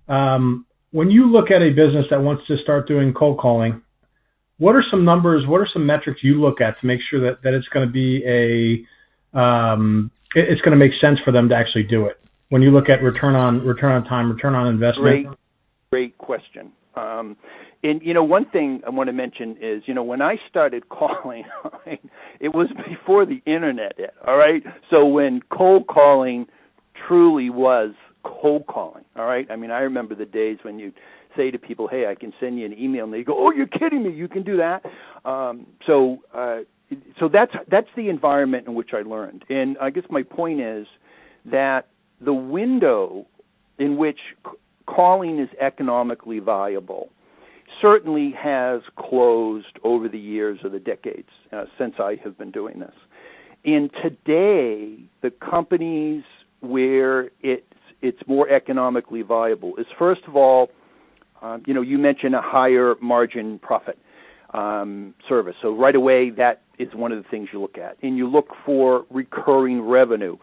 When you look at a business that wants to start doing cold calling, what are some numbers? What are some metrics you look at to make sure that it's going to be it's going to make sense for them to actually do it? When you look at return on time, return on investment. Great question. And, one thing I want to mention is, when I started calling, it was before the internet hit, all right? So when cold calling truly was cold calling, all right? I mean, I remember the days when you say to people, hey, I can send you an email, and they go, oh, you're kidding me, you can do that? So that's the environment in which I learned. And I guess my point is that the window in which calling is economically viable certainly has closed over the years or the decades since I have been doing this. And today, the companies where it's more economically viable is, first of all, you mentioned a higher margin profit service. So right away, that is one of the things you look at. And you look for recurring revenue.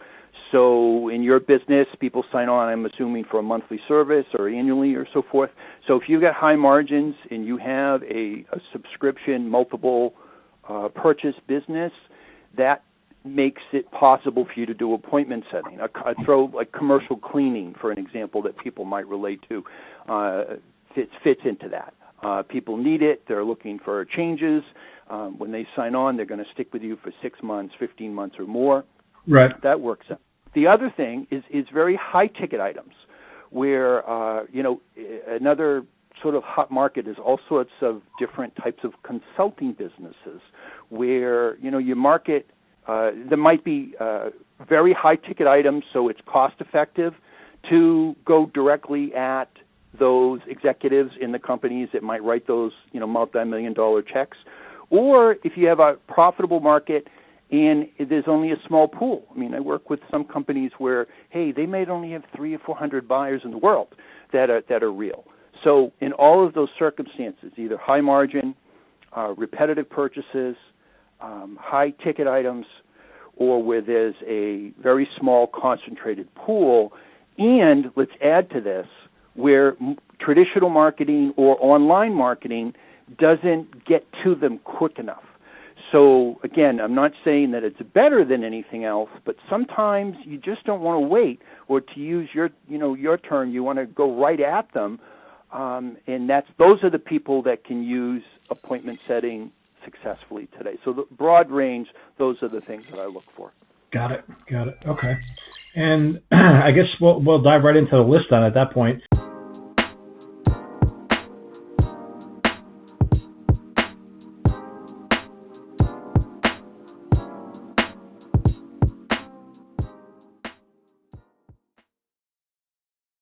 So in your business, people sign on, I'm assuming, for a monthly service or annually or so forth. So if you've got high margins and you have a subscription, multiple purchase business, that makes it possible for you to do appointment setting. I throw like commercial cleaning, for an example, that people might relate to. Fits into that. People need it. They're looking for changes. When they sign on, they're going to stick with you for 6 months, 15 months or more. Right. That works out. The other thing is very high-ticket items where, another sort of hot market is all sorts of different types of consulting businesses where, you market, there might be very high-ticket items, so it's cost-effective to go directly at those executives in the companies that might write those, multi-million-dollar checks. Or if you have a profitable market and there's only a small pool. I mean, I work with some companies where, hey, they may only have 300 or 400 buyers in the world that are real. So in all of those circumstances, either high margin, repetitive purchases, high ticket items, or where there's a very small concentrated pool, and let's add to this, where traditional marketing or online marketing doesn't get to them quick enough. So, again, I'm not saying that it's better than anything else, but sometimes you just don't want to wait, or to use your term, you want to go right at them, and those are the people that can use appointment setting successfully today. So the broad range, those are the things that I look for. Got it. Okay. And I guess we'll dive right into the list then at that point.